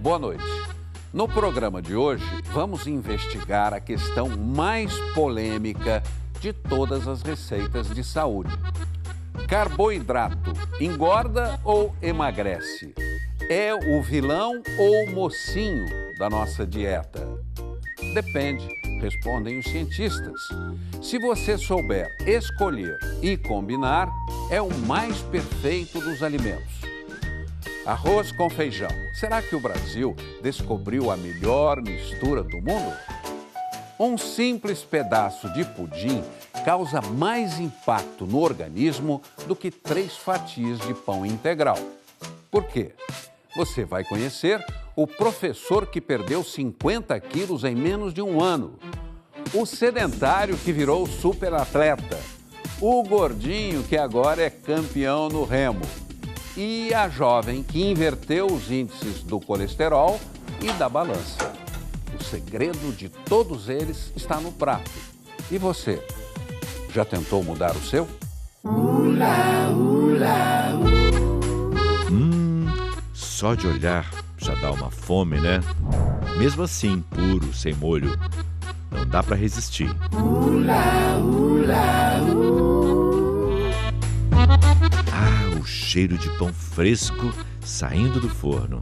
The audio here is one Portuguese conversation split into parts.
Boa noite. No programa de hoje, vamos investigar a questão mais polêmica de todas as receitas de saúde. Carboidrato engorda ou emagrece? É o vilão ou o mocinho da nossa dieta? Depende, respondem os cientistas. Se você souber escolher e combinar, é o mais perfeito dos alimentos. Arroz com feijão. Será que o Brasil descobriu a melhor mistura do mundo? Um simples pedaço de pudim causa mais impacto no organismo do que 3 fatias de pão integral. Por quê? Você vai conhecer o professor que perdeu 50 quilos em menos de um ano, o sedentário que virou superatleta, o gordinho que agora é campeão no remo e a jovem que inverteu os índices do colesterol e da balança. O segredo de todos eles está no prato. E você, já tentou mudar o seu? Só de olhar já dá uma fome, né? Mesmo assim, puro, sem molho, não dá pra resistir. O cheiro de pão fresco saindo do forno.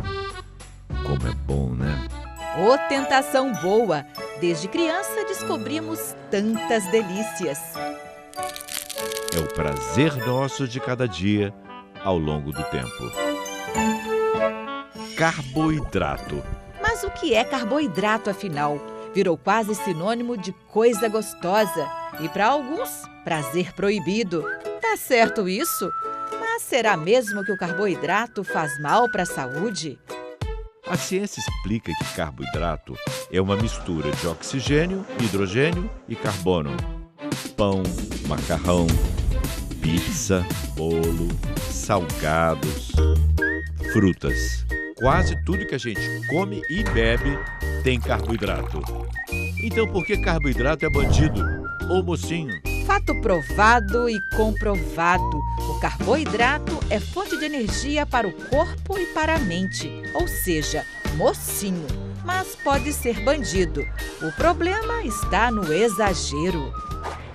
Como é bom, né? Ô, tentação boa! Desde criança descobrimos tantas delícias. É o prazer nosso de cada dia ao longo do tempo. Carboidrato. Mas o que é carboidrato, afinal? Virou quase sinônimo de coisa gostosa e, para alguns, prazer proibido. Tá certo isso? Mas será mesmo que o carboidrato faz mal para a saúde? A ciência explica que carboidrato é uma mistura de oxigênio, hidrogênio e carbono. Pão, macarrão, pizza, bolo, salgados, frutas. Quase tudo que a gente come e bebe tem carboidrato. Então por que carboidrato é bandido ou mocinho? Fato provado e comprovado. O carboidrato é fonte de energia para o corpo e para a mente, ou seja, mocinho, mas pode ser bandido. O problema está no exagero.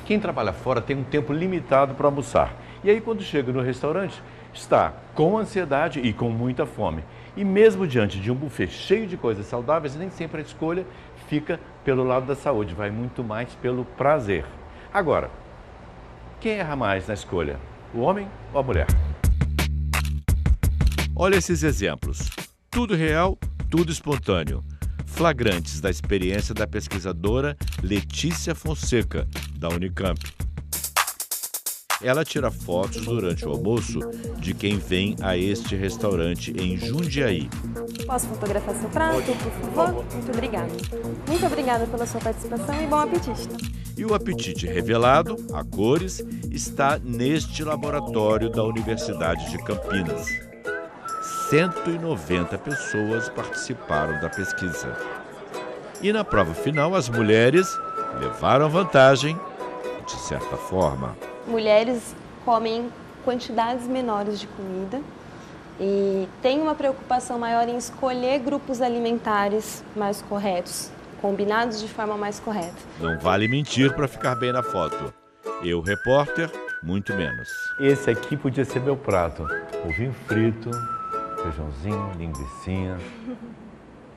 Quem trabalha fora tem um tempo limitado para almoçar. E aí, quando chega no restaurante, está com ansiedade e com muita fome. E mesmo diante de um buffet cheio de coisas saudáveis, nem sempre a escolha fica pelo lado da saúde, vai muito mais pelo prazer. Agora, quem erra mais na escolha? O homem ou a mulher? Olha esses exemplos. Tudo real, tudo espontâneo. Flagrantes da experiência da pesquisadora Letícia Fonseca, da Unicamp. Ela tira fotos durante o almoço de quem vem a este restaurante em Jundiaí. Posso fotografar seu prato, por favor? Muito obrigada. Muito obrigada pela sua participação e bom apetite. E o apetite revelado, a cores, está neste laboratório da Universidade de Campinas. 190 pessoas participaram da pesquisa. E na prova final, as mulheres levaram vantagem, de certa forma. Mulheres comem quantidades menores de comida e têm uma preocupação maior em escolher grupos alimentares mais corretos, combinados de forma mais correta. Não vale mentir para ficar bem na foto. Eu, repórter, muito menos. Esse aqui podia ser meu prato. Ovinho frito, feijãozinho, linguicinha.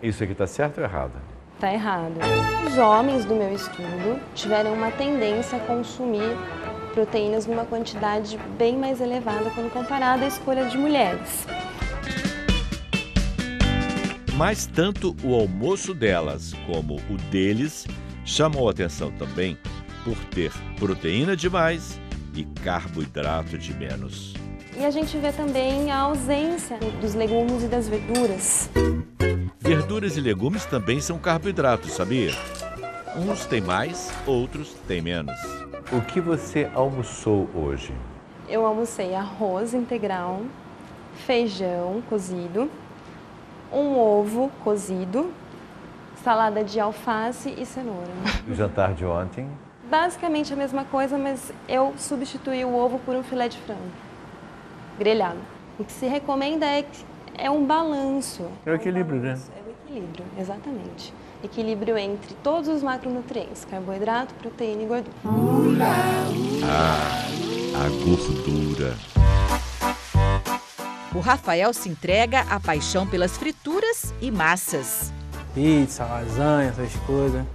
Isso aqui está certo ou errado? Está errado. Os homens do meu estudo tiveram uma tendência a consumir proteínas numa quantidade bem mais elevada quando comparada à escolha de mulheres. Mas tanto o almoço delas como o deles chamou atenção também por ter proteína demais e carboidrato de menos. E a gente vê também a ausência dos legumes e das verduras. Verduras e legumes também são carboidratos, sabia? Uns têm mais, outros têm menos. O que você almoçou hoje? Eu almocei arroz integral, feijão cozido, um ovo cozido, salada de alface e cenoura. O jantar de ontem? Basicamente a mesma coisa, mas eu substituí o ovo por um filé de frango grelhado. O que se recomenda É um balanço. É o equilíbrio, né? É o equilíbrio, exatamente. Equilíbrio entre todos os macronutrientes, carboidrato, proteína e gordura. A gordura. O Rafael se entrega à paixão pelas frituras e massas. Pizza, lasanha, essas coisas.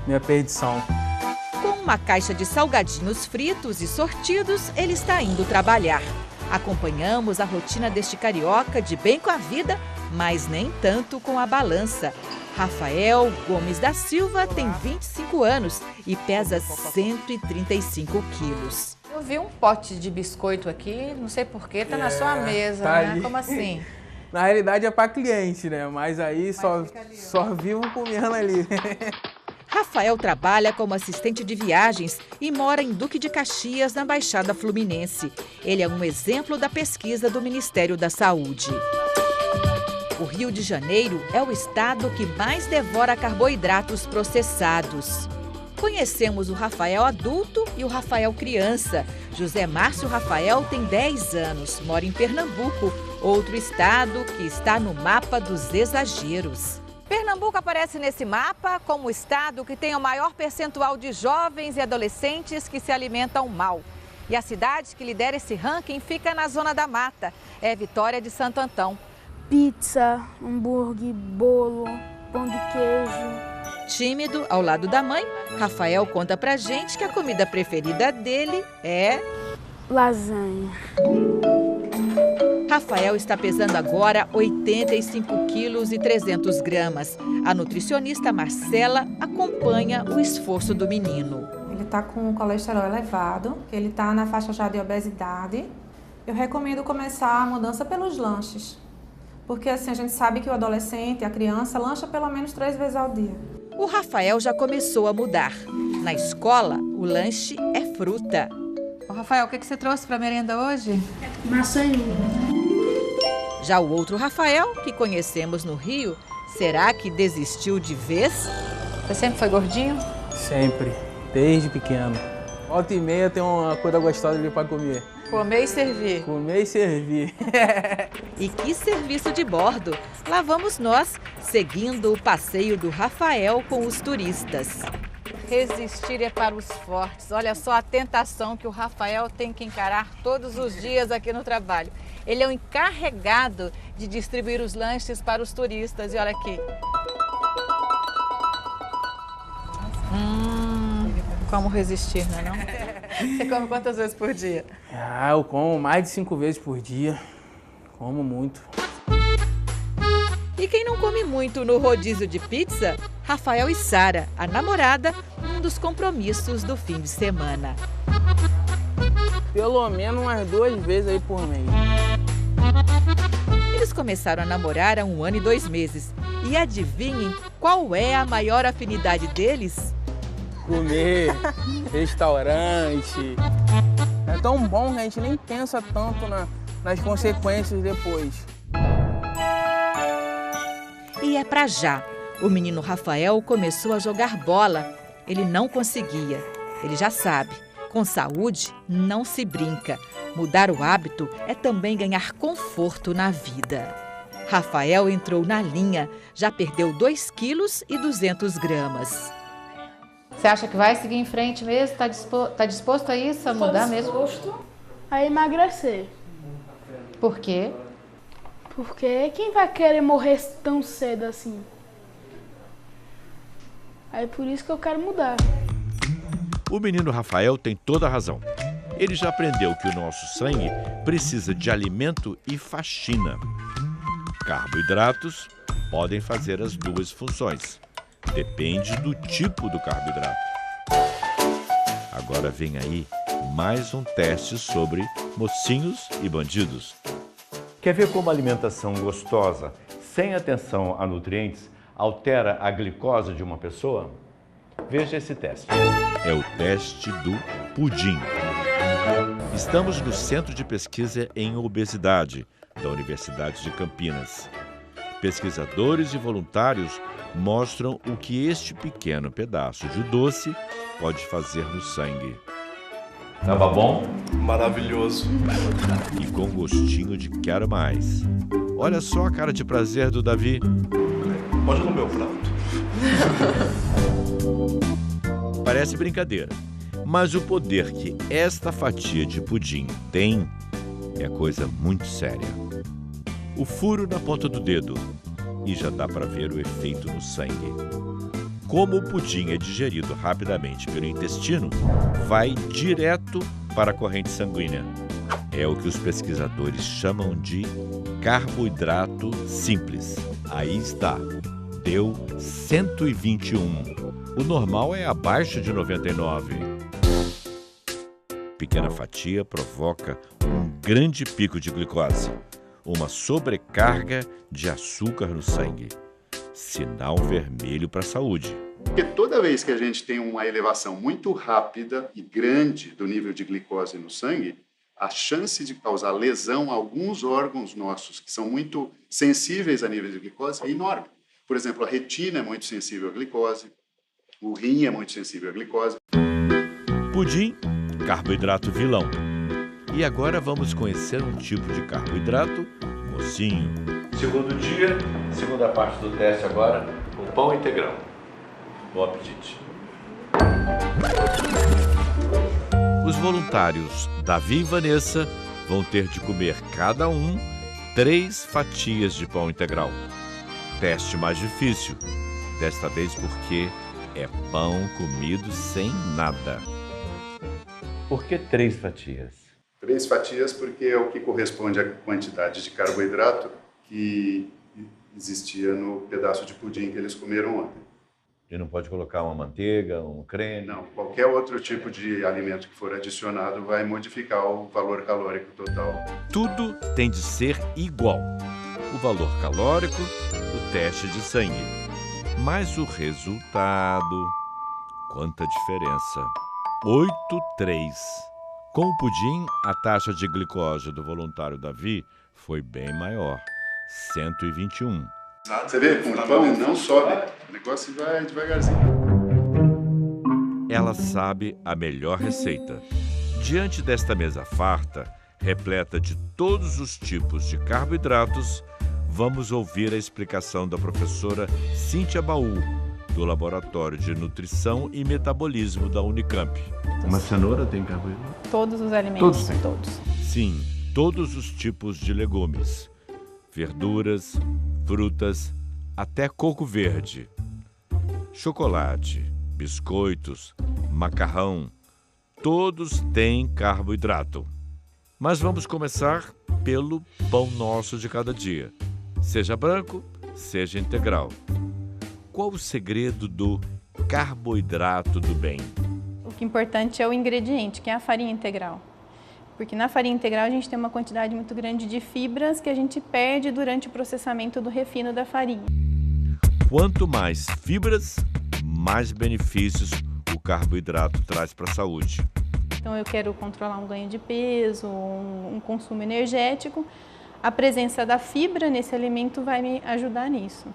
Minha perdição. Com uma caixa de salgadinhos fritos e sortidos, ele está indo trabalhar. Acompanhamos a rotina deste carioca de bem com a vida, mas nem tanto com a balança. Rafael Gomes da Silva tem 25 anos e pesa 135 quilos. Eu vi um pote de biscoito aqui, não sei porquê, tá na sua mesa, tá né? ali. Como assim? Na realidade é para cliente, né? Mas aí só vivo comendo ali. Rafael trabalha como assistente de viagens e mora em Duque de Caxias, na Baixada Fluminense. Ele é um exemplo da pesquisa do Ministério da Saúde. O Rio de Janeiro é o estado que mais devora carboidratos processados. Conhecemos o Rafael adulto e o Rafael criança. José Márcio Rafael tem 10 anos, mora em Pernambuco, outro estado que está no mapa dos exageros. Pernambuco aparece nesse mapa como o estado que tem o maior percentual de jovens e adolescentes que se alimentam mal. E a cidade que lidera esse ranking fica na Zona da Mata, é Vitória de Santo Antão. Pizza, hambúrguer, bolo, pão de queijo. Tímido, ao lado da mãe, Rafael conta pra gente que a comida preferida dele é... lasanha. Rafael está pesando agora 85 quilos e 300 gramas. A nutricionista Marcela acompanha o esforço do menino. Ele está com o colesterol elevado, ele está na faixa já de obesidade. Eu recomendo começar a mudança pelos lanches. Porque assim, a gente sabe que o adolescente, a criança, lancha pelo menos 3 vezes ao dia. O Rafael já começou a mudar. Na escola, o lanche é fruta. Ô, Rafael, o que você trouxe para merenda hoje? Maçã e uva. Já o outro Rafael, que conhecemos no Rio, será que desistiu de vez? Você sempre foi gordinho? Sempre, desde pequeno. Volta e meia tem uma coisa gostosa ali para comer. Comer e servir. Comer e servir. E que serviço de bordo! Lá vamos nós, seguindo o passeio do Rafael com os turistas. Resistir é para os fortes. Olha só a tentação que o Rafael tem que encarar todos os dias aqui no trabalho. Ele é o encarregado de distribuir os lanches para os turistas. E olha aqui. Como resistir, não é não? Você come quantas vezes por dia? Eu como mais de 5 vezes por dia. Como muito. E quem não come muito no rodízio de pizza? Rafael e Sara, a namorada, um dos compromissos do fim de semana. Pelo menos umas 2 vezes aí por mês. Eles começaram a namorar há 1 ano e 2 meses. E adivinhem qual é a maior afinidade deles? Comer, restaurante. É tão bom que a gente nem pensa tanto nas consequências depois. E é pra já. O menino Rafael começou a jogar bola. Ele não conseguia. Ele já sabe. Com saúde, não se brinca. Mudar o hábito é também ganhar conforto na vida. Rafael entrou na linha. Já perdeu 2 quilos e 200 gramas. Você acha que vai seguir em frente mesmo? Tá disposto a isso, a mudar mesmo? Disposto a emagrecer. Por quê? Porque quem vai querer morrer tão cedo assim? Aí por isso que eu quero mudar. O menino Rafael tem toda a razão. Ele já aprendeu que o nosso sangue precisa de alimento e faxina. Carboidratos podem fazer as 2 funções. Depende do tipo do carboidrato. Agora vem aí mais um teste sobre mocinhos e bandidos. Quer ver como a alimentação gostosa, sem atenção a nutrientes, altera a glicose de uma pessoa? Veja esse teste. É o teste do pudim. Estamos no Centro de Pesquisa em Obesidade da Universidade de Campinas. Pesquisadores e voluntários mostram o que este pequeno pedaço de doce pode fazer no sangue. Tava bom? Maravilhoso. E com gostinho de quero mais. Olha só a cara de prazer do Davi. Pode no meu prato. Parece brincadeira, mas o poder que esta fatia de pudim tem é coisa muito séria. O furo na ponta do dedo, e já dá para ver o efeito no sangue. Como o pudim é digerido rapidamente pelo intestino, vai direto para a corrente sanguínea. É o que os pesquisadores chamam de carboidrato simples. Aí está, deu 121. O normal é abaixo de 99. Pequena fatia provoca um grande pico de glicose, uma sobrecarga de açúcar no sangue. Sinal vermelho para a saúde. Porque toda vez que a gente tem uma elevação muito rápida e grande do nível de glicose no sangue, a chance de causar lesão a alguns órgãos nossos que são muito sensíveis a nível de glicose é enorme. Por exemplo, a retina é muito sensível à glicose, o rim é muito sensível à glicose. Pudim, carboidrato vilão. E agora vamos conhecer um tipo de carboidrato mocinho. Segundo dia, segunda parte do teste agora, o pão integral. Bom apetite. Os voluntários Davi e Vanessa vão ter de comer cada um 3 fatias de pão integral. Teste mais difícil, desta vez porque é pão comido sem nada. Por que 3 fatias? 3 fatias porque é o que corresponde à quantidade de carboidrato que existia no pedaço de pudim que eles comeram ontem. E não pode colocar uma manteiga, um creme? Não, qualquer outro tipo de alimento que for adicionado vai modificar o valor calórico total. Tudo tem de ser igual. O valor calórico, o teste de sangue. Mas o resultado... Quanta diferença! 8,3. Com o pudim, a taxa de glicose do voluntário Davi foi bem maior, 121. Você vê, com o pão não sobe, o negócio vai devagarzinho. Ela sabe a melhor receita. Diante desta mesa farta, repleta de todos os tipos de carboidratos, vamos ouvir a explicação da professora Cíntia Baú, do Laboratório de Nutrição e Metabolismo da Unicamp. Uma cenoura tem carboidrato? Todos os alimentos. Todos. Sim, todos os tipos de legumes, verduras, frutas, até coco verde, chocolate, biscoitos, macarrão, todos têm carboidrato. Mas vamos começar pelo pão nosso de cada dia, seja branco, seja integral. Qual o segredo do carboidrato do bem? O que é importante é o ingrediente, que é a farinha integral. Porque na farinha integral a gente tem uma quantidade muito grande de fibras que a gente perde durante o processamento do refino da farinha. Quanto mais fibras, mais benefícios o carboidrato traz para a saúde. Então eu quero controlar um ganho de peso, um consumo energético. A presença da fibra nesse alimento vai me ajudar nisso.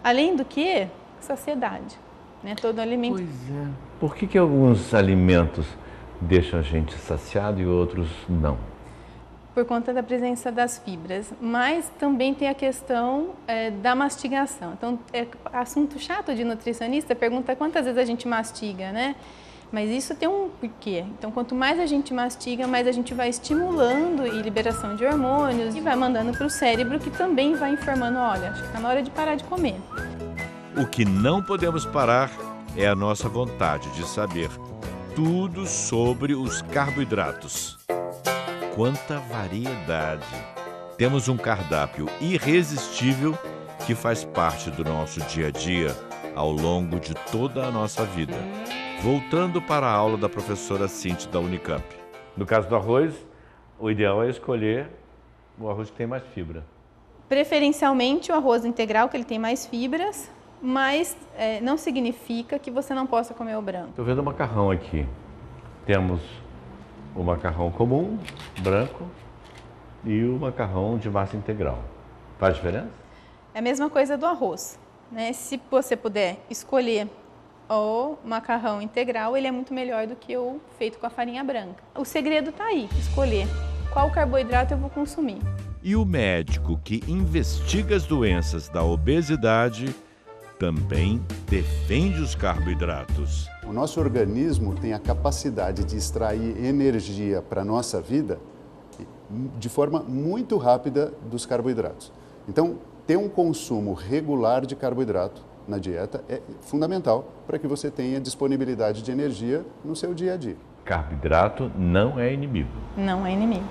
Além do que, saciedade. Né? Todo alimento... Pois é. Por que alguns alimentos deixam a gente saciado e outros não? Por conta da presença das fibras, mas também tem a questão da mastigação. Então, é assunto chato de nutricionista, pergunta quantas vezes a gente mastiga, né? Mas isso tem um porquê. Então, quanto mais a gente mastiga, mais a gente vai estimulando a liberação de hormônios e vai mandando para o cérebro, que também vai informando, olha, acho que está na hora de parar de comer. O que não podemos parar é a nossa vontade de saber tudo sobre os carboidratos. Quanta variedade! Temos um cardápio irresistível que faz parte do nosso dia a dia ao longo de toda a nossa vida. Voltando para a aula da professora Cíntia da Unicamp. No caso do arroz, o ideal é escolher o arroz que tem mais fibra. Preferencialmente o arroz integral, que ele tem mais fibras, mas não significa que você não possa comer o branco. Estou vendo o macarrão aqui. Temos o macarrão comum, branco, e o macarrão de massa integral. Faz diferença? É a mesma coisa do arroz, né? Se você puder escolher o macarrão integral, ele é muito melhor do que o feito com a farinha branca. O segredo está aí, escolher qual carboidrato eu vou consumir. E o médico que investiga as doenças da obesidade também defende os carboidratos. O nosso organismo tem a capacidade de extrair energia para a nossa vida de forma muito rápida dos carboidratos. Então, ter um consumo regular de carboidrato na dieta é fundamental para que você tenha disponibilidade de energia no seu dia a dia. Carboidrato não é inimigo. Não é inimigo.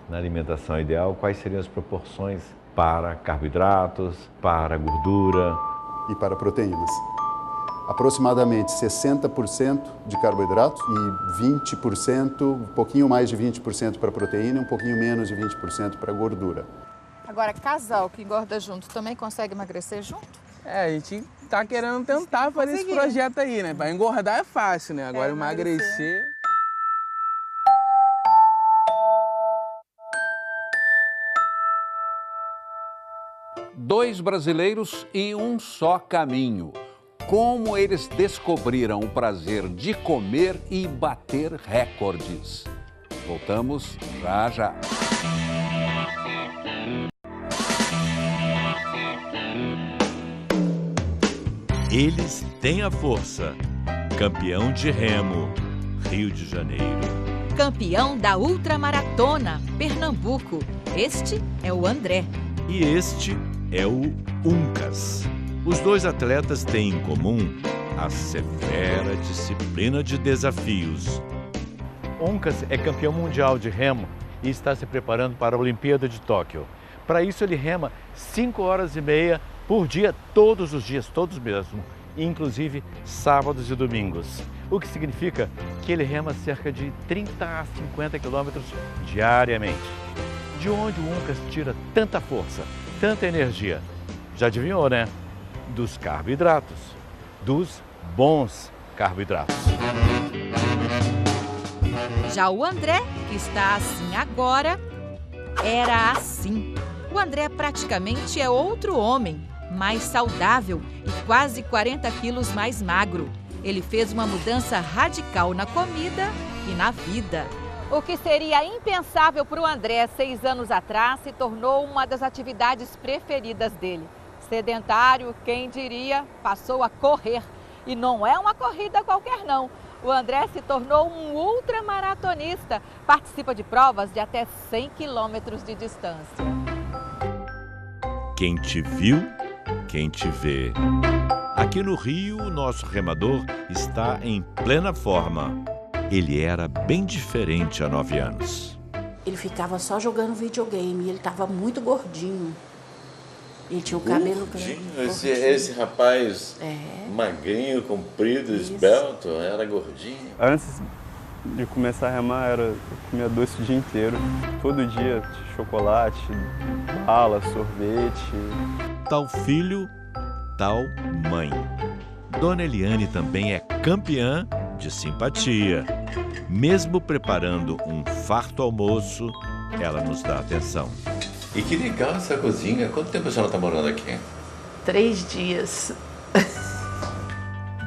Na alimentação ideal, quais seriam as proporções para carboidratos, para gordura e para proteínas? Aproximadamente 60% de carboidratos e 20%, um pouquinho mais de 20% para proteína e um pouquinho menos de 20% para gordura. Agora, casal que engorda junto também consegue emagrecer junto? A gente tá querendo tentar fazer esse projeto aí, né? Para engordar é fácil, né? Agora emagrecer... Dois brasileiros e um só caminho. Como eles descobriram o prazer de comer e bater recordes. Voltamos já já. Eles têm a força. Campeão de remo, Rio de Janeiro. Campeão da ultramaratona, Pernambuco. Este é o André. E este é o Uncas. Os dois atletas têm em comum a severa disciplina de desafios. Uncas é campeão mundial de remo e está se preparando para a Olimpíada de Tóquio. Para isso ele rema 5 horas e meia por dia, todos os dias, todos mesmo, inclusive sábados e domingos. O que significa que ele rema cerca de 30 a 50 quilômetros diariamente. De onde o Uncas tira tanta força, tanta energia? Já adivinhou, né? Dos carboidratos, dos bons carboidratos. Já o André, que está assim agora, era assim. O André praticamente é outro homem, mais saudável e quase 40 quilos mais magro. Ele fez uma mudança radical na comida e na vida. O que seria impensável para o André 6 anos atrás se tornou uma das atividades preferidas dele. Sedentário, quem diria, passou a correr. E não é uma corrida qualquer não. O André se tornou um ultramaratonista. Participa de provas de até 100 quilômetros de distância. Quem te viu, quem te vê. Aqui no Rio, o nosso remador está em plena forma. Ele era bem diferente há 9 anos. Ele ficava só jogando videogame e ele estava muito gordinho. Ele tinha o cabelo gordinho. Esse rapaz magrinho, comprido, esbelto, era gordinho. Antes de começar a remar, eu comia doce o dia inteiro. Todo dia, chocolate, bala, sorvete. Tal filho, tal mãe. Dona Eliane também é campeã de simpatia. Mesmo preparando um farto almoço, ela nos dá atenção. E que legal essa cozinha. Quanto tempo a senhora está morando aqui? 3 dias.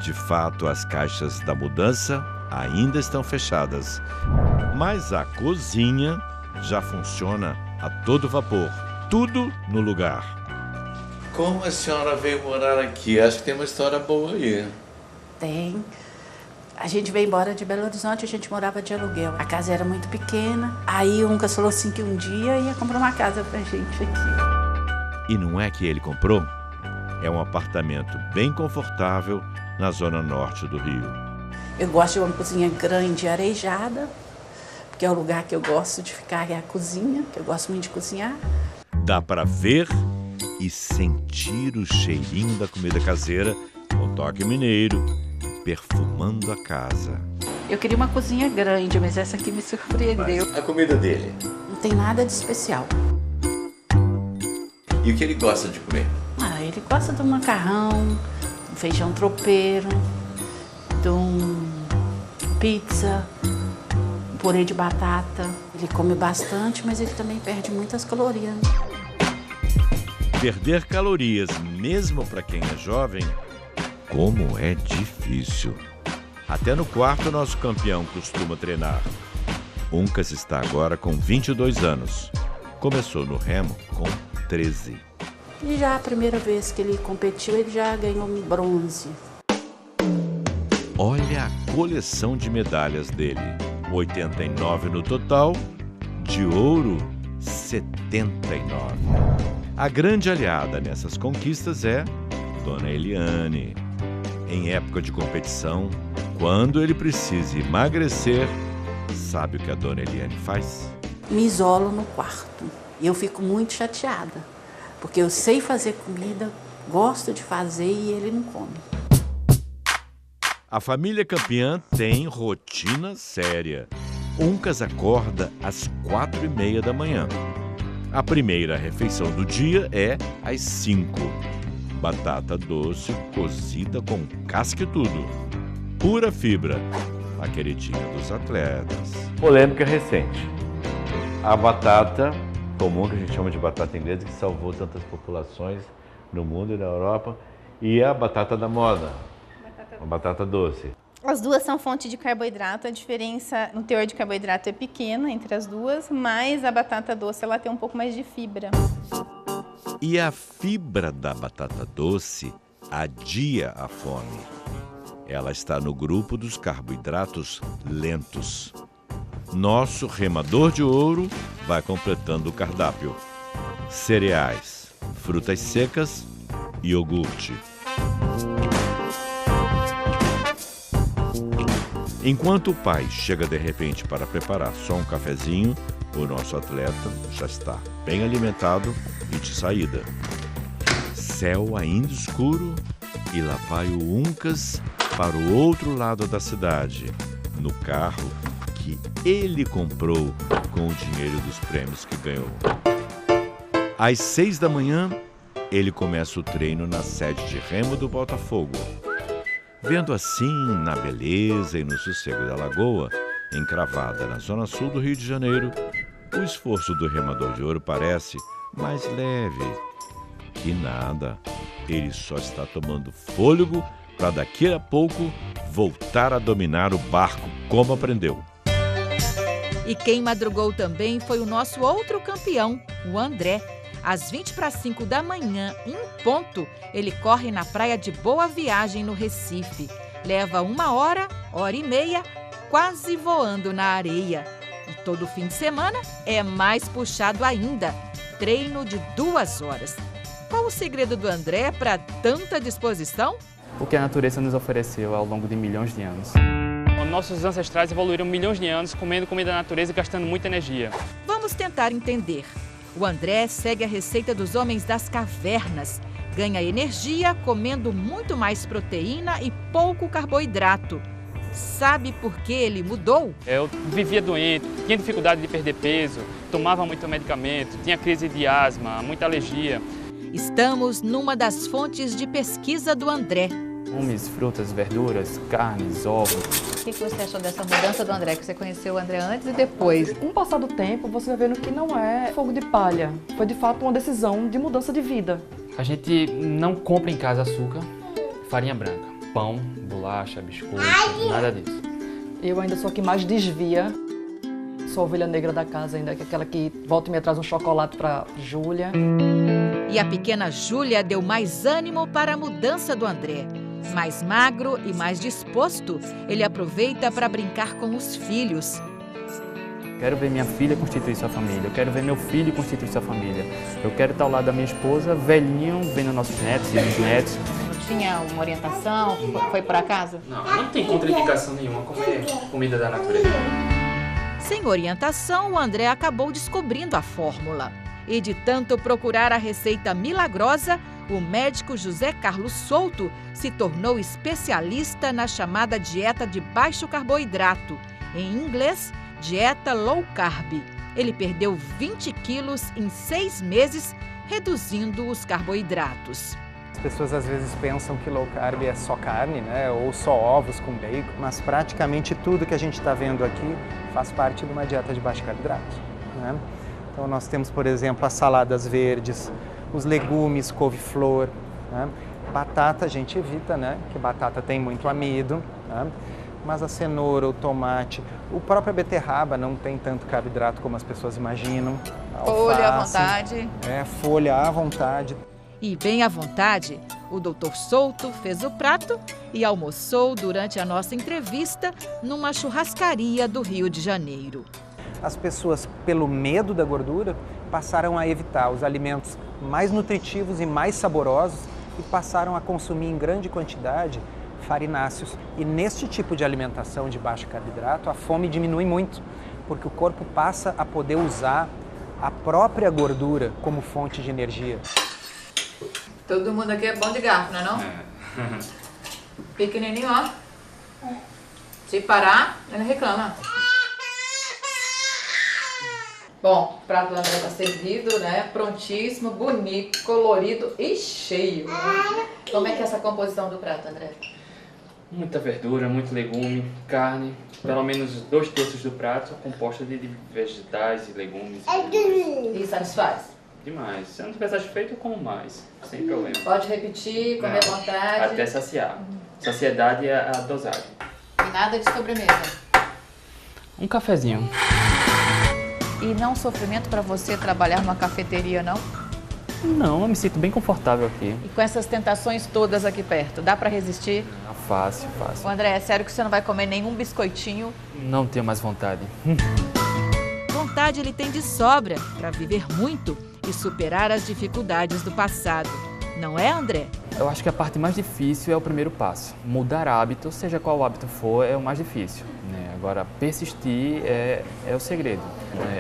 De fato, as caixas da mudança ainda estão fechadas. Mas a cozinha já funciona a todo vapor. Tudo no lugar. Como a senhora veio morar aqui? Acho que tem uma história boa aí. Tem. A gente veio embora de Belo Horizonte, a gente morava de aluguel. A casa era muito pequena. Aí o Uncas falou assim que um dia ia comprar uma casa pra gente aqui. E não é que ele comprou? É um apartamento bem confortável na zona norte do Rio. Eu gosto de uma cozinha grande e arejada, porque é o lugar que eu gosto de ficar, é a cozinha, que eu gosto muito de cozinhar. Dá para ver e sentir o cheirinho da comida caseira com toque mineiro, perfumando a casa. Eu queria uma cozinha grande, mas essa aqui me surpreendeu. Mas a comida dele? Não tem nada de especial. E o que ele gosta de comer? Ele gosta de um macarrão, um feijão tropeiro, de um pizza, um purê de batata. Ele come bastante, mas ele também perde muitas calorias. Perder calorias, mesmo para quem é jovem, como é difícil. Até no quarto, nosso campeão costuma treinar. Uncas está agora com 22 anos. Começou no remo com 13. E já a primeira vez que ele competiu, ele já ganhou um bronze. Olha a coleção de medalhas dele. 89 no total, de ouro 79. A grande aliada nessas conquistas é Dona Eliane. Em época de competição, quando ele precisa emagrecer, sabe o que a Dona Eliane faz? Me isolo no quarto. E eu fico muito chateada, porque eu sei fazer comida, gosto de fazer e ele não come. A família campeã tem rotina séria. Uncas acorda às 4h30 da manhã. A primeira refeição do dia é às 5. Batata doce cozida com casca e tudo. Pura fibra, a queridinha dos atletas. Polêmica recente. A batata comum, que a gente chama de batata inglesa, que salvou tantas populações no mundo e na Europa, e a batata da moda, a batata doce. As duas são fonte de carboidrato, a diferença no teor de carboidrato é pequena entre as duas, mas a batata doce ela tem um pouco mais de fibra. E a fibra da batata doce adia a fome. Ela está no grupo dos carboidratos lentos. Nosso remador de ouro vai completando o cardápio. Cereais, frutas secas e iogurte. Enquanto o pai chega de repente para preparar só um cafezinho, o nosso atleta já está bem alimentado e de saída. Céu ainda escuro e lá vai o Uncas para o outro lado da cidade, no carro que ele comprou com o dinheiro dos prêmios que ganhou. Às 6 da manhã, ele começa o treino na sede de remo do Botafogo. Vendo assim, na beleza e no sossego da lagoa, encravada na zona sul do Rio de Janeiro, o esforço do remador de ouro parece mais leve. Que nada, ele só está tomando fôlego para daqui a pouco voltar a dominar o barco como aprendeu. E quem madrugou também foi o nosso outro campeão, o André. Às 4:20 da manhã, em ponto, ele corre na praia de Boa Viagem, no Recife. Leva 1 hora, 1h30, quase voando na areia. E todo fim de semana é mais puxado ainda. Treino de 2 horas. Qual o segredo do André para tanta disposição? O que a natureza nos ofereceu ao longo de milhões de anos. Nossos ancestrais evoluíram milhões de anos comendo comida da natureza e gastando muita energia. Vamos tentar entender. O André segue a receita dos homens das cavernas. Ganha energia comendo muito mais proteína e pouco carboidrato. Sabe por que ele mudou? Eu vivia doente, tinha dificuldade de perder peso, tomava muito medicamento, tinha crise de asma, muita alergia. Estamos numa das fontes de pesquisa do André. Legumes, frutas, verduras, carnes, ovos. O que você achou dessa mudança do André? Que você conheceu o André antes e depois? Com o passar do tempo, você vai vendo que não é fogo de palha. Foi, de fato, uma decisão de mudança de vida. A gente não compra em casa açúcar, farinha branca, pão, bolacha, biscoito, nada disso. Eu ainda sou a que mais desvia. Sou a ovelha negra da casa ainda, que é aquela que volta e me traz um chocolate para Júlia. E a pequena Júlia deu mais ânimo para a mudança do André. Mais magro e mais disposto, ele aproveita para brincar com os filhos. Quero ver minha filha constituir sua família, eu quero ver meu filho constituir sua família. Eu quero estar ao lado da minha esposa, velhinho, vendo nossos netos e bisnetos. Tinha uma orientação? Foi por acaso? Não tem contraindicação nenhuma comer comida da natureza. Sem orientação, o André acabou descobrindo a fórmula. E de tanto procurar a receita milagrosa, o médico José Carlos Souto se tornou especialista na chamada dieta de baixo carboidrato, em inglês, dieta low carb. Ele perdeu 20 quilos em 6 meses, reduzindo os carboidratos. As pessoas às vezes pensam que low carb é só carne, né? Ou só ovos com bacon, mas praticamente tudo que a gente está vendo aqui faz parte de uma dieta de baixo carboidrato, né? Então nós temos, por exemplo, as saladas verdes, os legumes, couve-flor, né? Batata a gente evita, né? Que batata tem muito amido, né? mas a cenoura, o tomate, a própria beterraba não tem tanto carboidrato como as pessoas imaginam. Folha à vontade. Folha à vontade. E bem à vontade, o Dr. Souto fez o prato e almoçou durante a nossa entrevista numa churrascaria do Rio de Janeiro. As pessoas, pelo medo da gordura, passaram a evitar os alimentos mais nutritivos e mais saborosos e passaram a consumir em grande quantidade farináceos. E neste tipo de alimentação de baixo carboidrato, a fome diminui muito, porque o corpo passa a poder usar a própria gordura como fonte de energia. Todo mundo aqui é bom de garfo, não é não? Pequenininho, ó. Se parar, ele reclama. Bom, o prato do André está servido, né? Prontíssimo, bonito, colorido e cheio. Como é que é essa composição do prato, André? Muita verdura, muito legume, carne. Pelo menos 2/3 do prato composta de vegetais e legumes. E satisfaz? Demais. Se eu não estiver satisfeito, eu como mais. Sem problema. Pode repetir, comer à vontade. Até saciar. Saciedade é a dosagem. E nada de sobremesa? Um cafezinho. E não sofrimento para você trabalhar numa cafeteria, não? Não, eu me sinto bem confortável aqui. E com essas tentações todas aqui perto, dá para resistir? Fácil, fácil. Ô André, é sério que você não vai comer nenhum biscoitinho? Não tenho mais vontade. Vontade ele tem de sobra para viver muito e superar as dificuldades do passado. Não é, André? Eu acho que a parte mais difícil é o primeiro passo. Mudar hábito, seja qual hábito for, é o mais difícil, né? Agora, persistir é o segredo.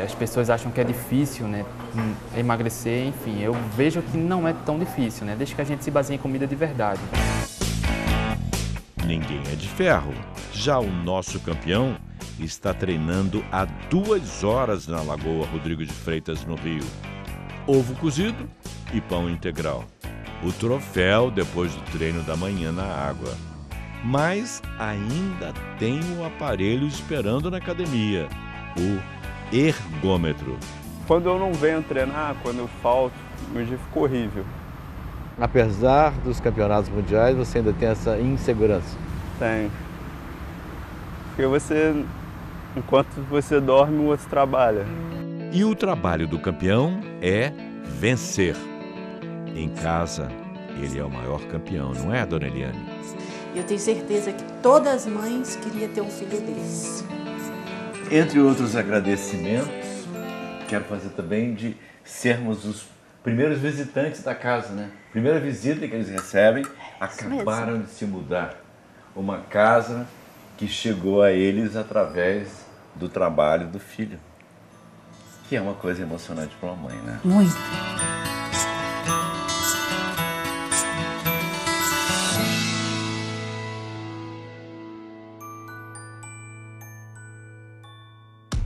As pessoas acham que é difícil, né, emagrecer, enfim. Eu vejo que não é tão difícil, né? Desde que a gente se baseie em comida de verdade. Ninguém é de ferro. Já o nosso campeão está treinando há 2 horas na Lagoa Rodrigo de Freitas, no Rio. Ovo cozido e pão integral. O troféu depois do treino da manhã na água. Mas ainda tem um aparelho esperando na academia, o ergômetro. Quando eu não venho treinar, quando eu falto, meu dia ficou horrível. Apesar dos campeonatos mundiais, você ainda tem essa insegurança? Tem. Porque você, enquanto você dorme, o outro trabalha. E o trabalho do campeão é vencer. Em casa, ele é o maior campeão, não é, dona Eliane? Eu tenho certeza que todas as mães queriam ter um filho desse. Entre outros agradecimentos, quero fazer também de sermos os primeiros visitantes da casa, né? Primeira visita que eles recebem, acabaram de se mudar. Uma casa que chegou a eles através do trabalho do filho. Que é uma coisa emocionante para uma mãe, né? Muito.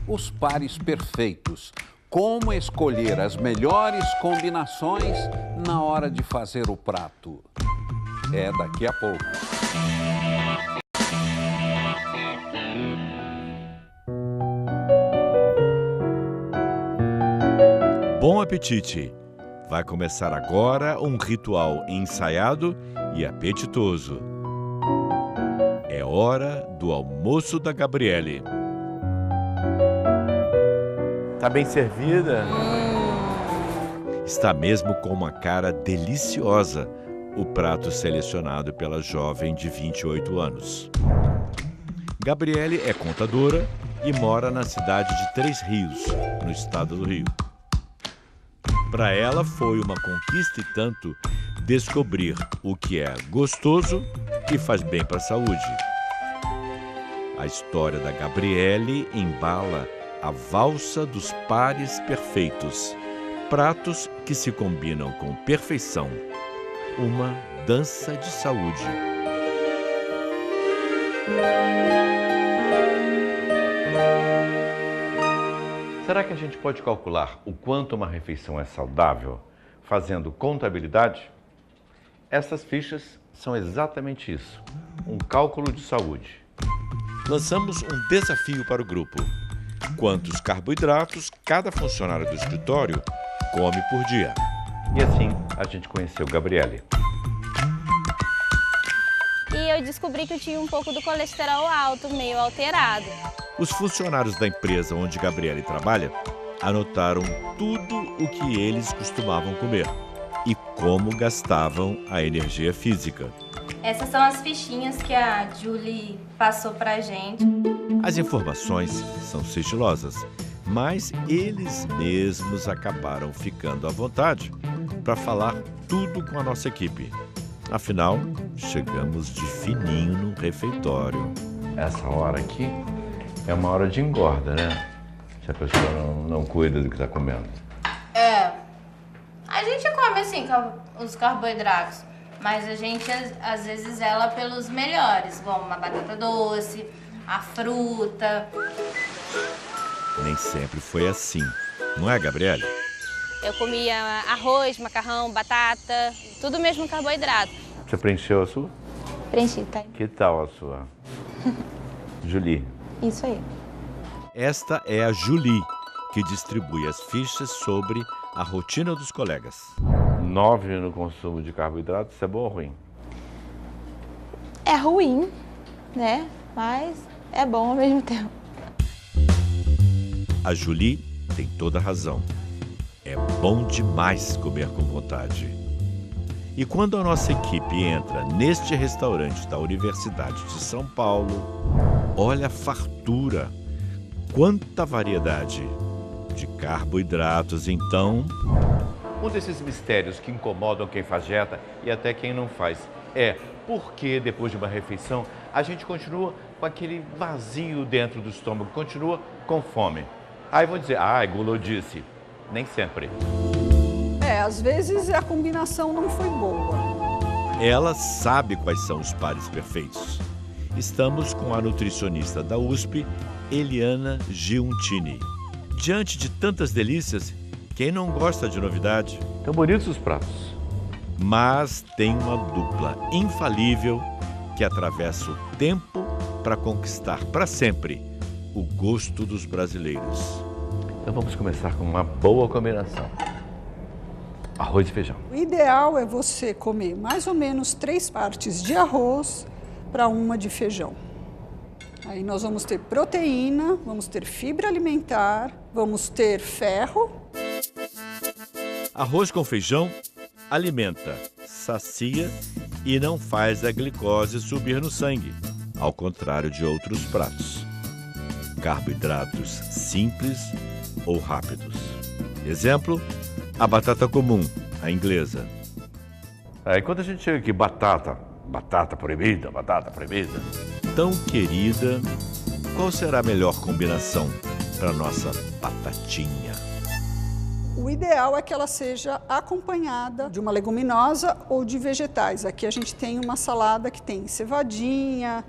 Os pares perfeitos. Como escolher as melhores combinações na hora de fazer o prato? É daqui a pouco. Bom apetite! Vai começar agora um ritual ensaiado e apetitoso. É hora do almoço da Gabriele. Tá bem servida? Está mesmo com uma cara deliciosa o prato selecionado pela jovem de 28 anos. Gabriele é contadora e mora na cidade de Três Rios, no estado do Rio. Para ela foi uma conquista e tanto descobrir o que é gostoso e faz bem para a saúde. A história da Gabriele embala a valsa dos pares perfeitos, pratos que se combinam com perfeição, uma dança de saúde. Será que a gente pode calcular o quanto uma refeição é saudável fazendo contabilidade? Essas fichas são exatamente isso, um cálculo de saúde. Lançamos um desafio para o grupo. Quantos carboidratos cada funcionário do escritório come por dia? E assim a gente conheceu Gabriele. E eu eu descobri que eu tinha um pouco do colesterol alto, meio alterado. Os funcionários da empresa onde Gabriele trabalha anotaram tudo o que eles costumavam comer e como gastavam a energia física. Essas são as fichinhas que a Julie passou pra gente. As informações são sigilosas, mas eles mesmos acabaram ficando à vontade para falar tudo com a nossa equipe. Afinal, chegamos de fininho no refeitório. Essa hora aqui é uma hora de engorda, né? Se a pessoa não cuida do que está comendo. A gente come assim os carboidratos, mas a gente às vezes zela pelos melhores, como uma batata doce, a fruta. Nem sempre foi assim, não é, Gabriele? Eu comia arroz, macarrão, batata, tudo mesmo carboidrato. Você preencheu a sua? Preenchi, tá? Que tal a sua? Julie. Isso aí. Esta é a Julie, que distribui as fichas sobre a rotina dos colegas. 9 no consumo de carboidratos, isso é bom ou ruim? É ruim, né? Mas é bom ao mesmo tempo. A Julie tem toda a razão. É bom demais comer com vontade. E quando a nossa equipe entra neste restaurante da Universidade de São Paulo, olha a fartura, quanta variedade de carboidratos, então. Um desses mistérios que incomodam quem faz dieta e até quem não faz é por que depois de uma refeição a gente continua com aquele vazio dentro do estômago, continua com fome. Aí vão dizer, é gulodice. Nem sempre. Às vezes a combinação não foi boa. Ela sabe quais são os pares perfeitos. Estamos com a nutricionista da USP, Eliana Giuntini. Diante de tantas delícias, quem não gosta de novidade? Tão bonitos os pratos. Mas tem uma dupla infalível que atravessa o tempo para conquistar para sempre o gosto dos brasileiros. Então vamos começar com uma boa combinação. Arroz e feijão. O ideal é você comer mais ou menos 3 partes de arroz para 1 de feijão. Aí nós vamos ter proteína, vamos ter fibra alimentar, vamos ter ferro. Arroz com feijão alimenta, sacia e não faz a glicose subir no sangue, ao contrário de outros pratos. Carboidratos simples ou rápidos. Exemplo, a batata comum, a inglesa. Aí quando a gente chega aqui, batata proibida. Tão querida, qual será a melhor combinação para nossa batatinha? O ideal é que ela seja acompanhada de uma leguminosa ou de vegetais. Aqui a gente tem uma salada que tem cevadinha,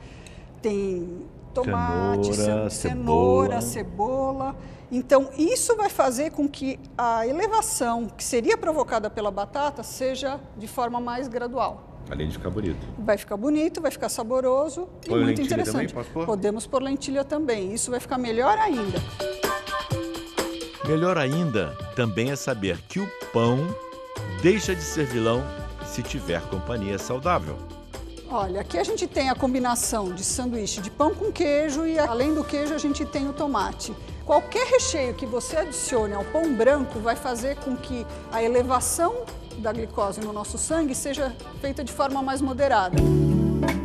tem tomate, cenoura, cebola. Então, isso vai fazer com que a elevação que seria provocada pela batata seja de forma mais gradual. Além de ficar bonito. Vai ficar bonito, vai ficar saboroso e muito interessante. Também, posso pôr? Podemos pôr lentilha também. Isso vai ficar melhor ainda. Melhor ainda também é saber que o pão deixa de ser vilão se tiver companhia saudável. Olha, aqui a gente tem a combinação de sanduíche de pão com queijo e além do queijo a gente tem o tomate. Qualquer recheio que você adicione ao pão branco vai fazer com que a elevação da glicose no nosso sangue seja feita de forma mais moderada.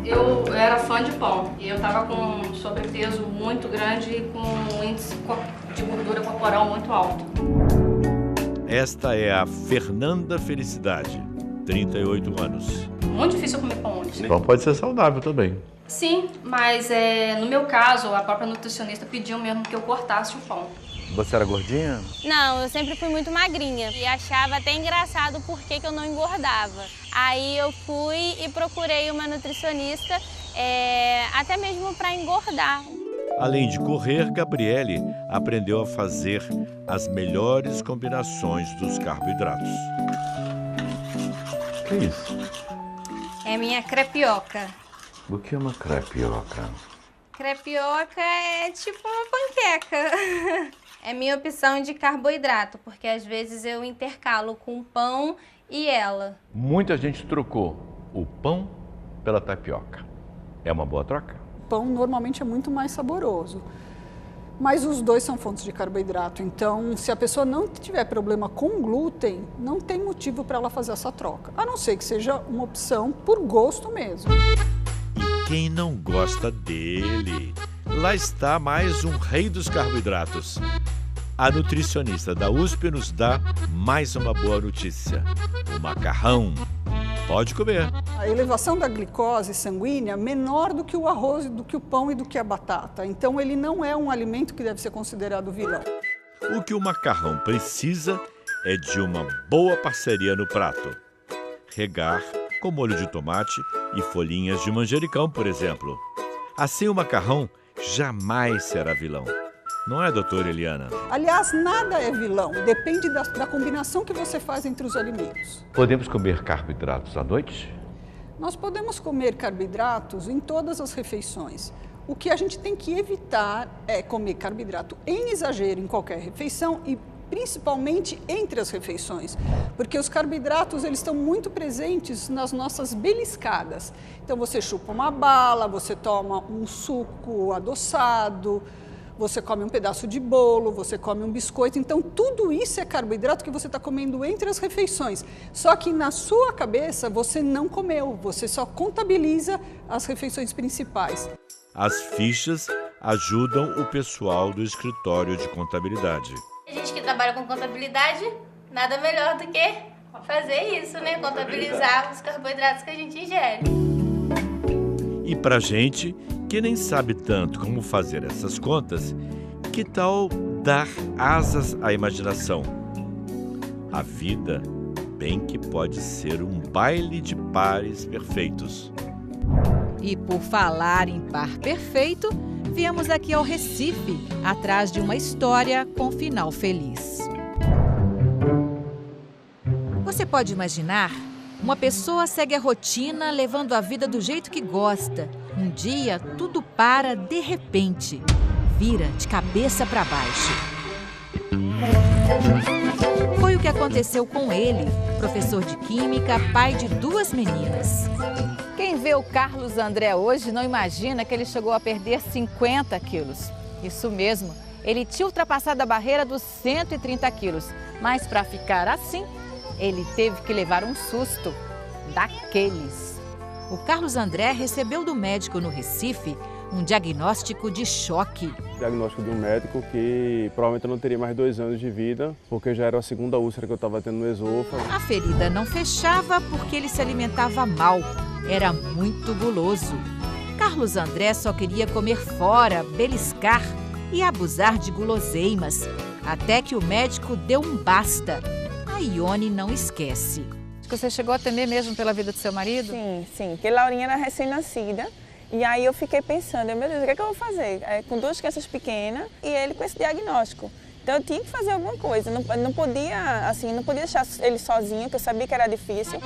Eu era fã de pão e eu estava com um sobrepeso muito grande e com um índice de gordura corporal muito alto. Esta é a Fernanda Felicidade, 38 anos. Muito difícil comer pão hoje. Pão pode ser saudável também. Sim, mas no meu caso, a própria nutricionista pediu mesmo que eu cortasse o pão. Você era gordinha? Não, eu sempre fui muito magrinha e achava até engraçado por que eu não engordava. Aí eu fui e procurei uma nutricionista, até mesmo para engordar. Além de correr, Gabriele aprendeu a fazer as melhores combinações dos carboidratos. O que é isso? É minha crepioca. O que é uma crepioca? Crepioca é tipo uma panqueca. É minha opção de carboidrato, porque às vezes eu intercalo com o pão e ela. Muita gente trocou o pão pela tapioca. É uma boa troca? O pão normalmente é muito mais saboroso. Mas os dois são fontes de carboidrato, então se a pessoa não tiver problema com glúten, não tem motivo para ela fazer essa troca, a não ser que seja uma opção por gosto mesmo. E quem não gosta dele? Lá está mais um rei dos carboidratos. A nutricionista da USP nos dá mais uma boa notícia: o macarrão. Pode comer. A elevação da glicose sanguínea é menor do que o arroz, do que o pão e do que a batata. Então ele não é um alimento que deve ser considerado vilão. O que o macarrão precisa é de uma boa parceria no prato. Regar com molho de tomate e folhinhas de manjericão, por exemplo. Assim o macarrão jamais será vilão. Não é, doutora Eliana? Aliás, nada é vilão. Depende da combinação que você faz entre os alimentos. Podemos comer carboidratos à noite? Nós podemos comer carboidratos em todas as refeições. O que a gente tem que evitar é comer carboidrato em exagero em qualquer refeição e principalmente entre as refeições, porque os carboidratos eles estão muito presentes nas nossas beliscadas. Então você chupa uma bala, você toma um suco adoçado, você come um pedaço de bolo, você come um biscoito. Então, tudo isso é carboidrato que você está comendo entre as refeições. Só que na sua cabeça, você não comeu, você só contabiliza as refeições principais. As fichas ajudam o pessoal do escritório de contabilidade. A gente que trabalha com contabilidade, nada melhor do que fazer isso, né? Contabilizar os carboidratos que a gente ingere. E pra gente que nem sabe tanto como fazer essas contas, que tal dar asas à imaginação? A vida bem que pode ser um baile de pares perfeitos. E por falar em par perfeito, viemos aqui ao Recife, atrás de uma história com final feliz. Você pode imaginar? Uma pessoa segue a rotina, levando a vida do jeito que gosta. Um dia, tudo para de repente. Vira de cabeça para baixo. Foi o que aconteceu com ele, professor de química, pai de 2 meninas. Quem vê o Carlos André hoje não imagina que ele chegou a perder 50 quilos. Isso mesmo, ele tinha ultrapassado a barreira dos 130 quilos. Mas para ficar assim, ele teve que levar um susto daqueles. O Carlos André recebeu do médico no Recife um diagnóstico de choque. Diagnóstico de um médico que provavelmente eu não teria mais 2 anos de vida, porque já era a segunda úlcera que eu estava tendo no esôfago. A ferida não fechava porque ele se alimentava mal, era muito guloso. Carlos André só queria comer fora, beliscar e abusar de guloseimas, até que o médico deu um basta. A Ione não esquece. Você chegou a temer mesmo pela vida do seu marido? Sim, porque Laurinha era recém-nascida. E aí eu fiquei pensando, meu Deus, o que é que eu vou fazer? Com 2 crianças pequenas e ele com esse diagnóstico. Então eu tinha que fazer alguma coisa, não podia deixar ele sozinho, que eu sabia que era difícil.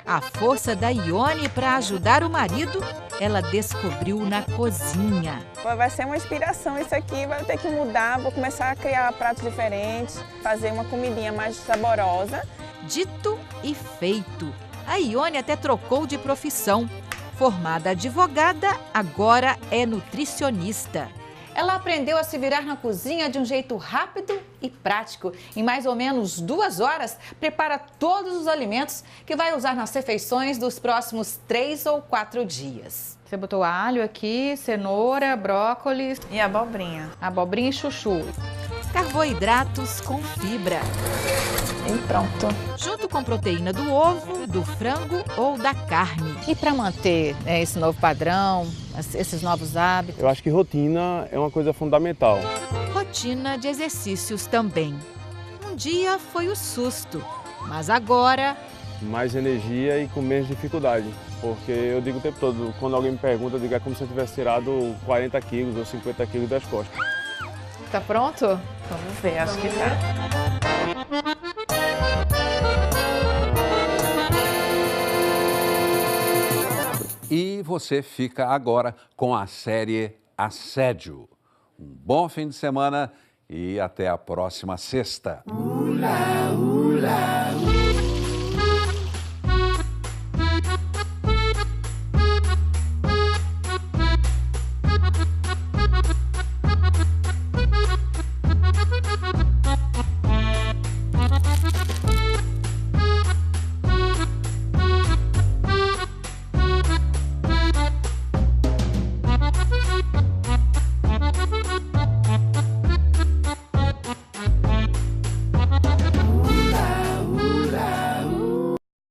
A força da Ione para ajudar o marido, ela descobriu na cozinha. Vai ser uma inspiração isso aqui, vai ter que mudar, vou começar a criar pratos diferentes, fazer uma comidinha mais saborosa. Dito e feito. A Ione até trocou de profissão. Formada advogada, agora é nutricionista. Ela aprendeu a se virar na cozinha de um jeito rápido e prático. Em mais ou menos 2 horas, prepara todos os alimentos que vai usar nas refeições dos próximos 3 ou 4 dias. Você botou alho aqui, cenoura, brócolis e abobrinha. Abobrinha e chuchu. Carboidratos com fibra. E pronto. Junto com proteína do ovo, do frango ou da carne. E para manter esse novo padrão, esses novos hábitos? Eu acho que rotina é uma coisa fundamental. Rotina de exercícios também. Um dia foi o susto, mas agora... Mais energia e com menos dificuldade. Porque eu digo o tempo todo, quando alguém me pergunta, eu digo é como se eu tivesse tirado 40 quilos ou 50 quilos das costas. Tá pronto? Vamos ver, acho que tá. E você fica agora com a série Assédio. Um bom fim de semana e até a próxima sexta. Ula, ula, ula.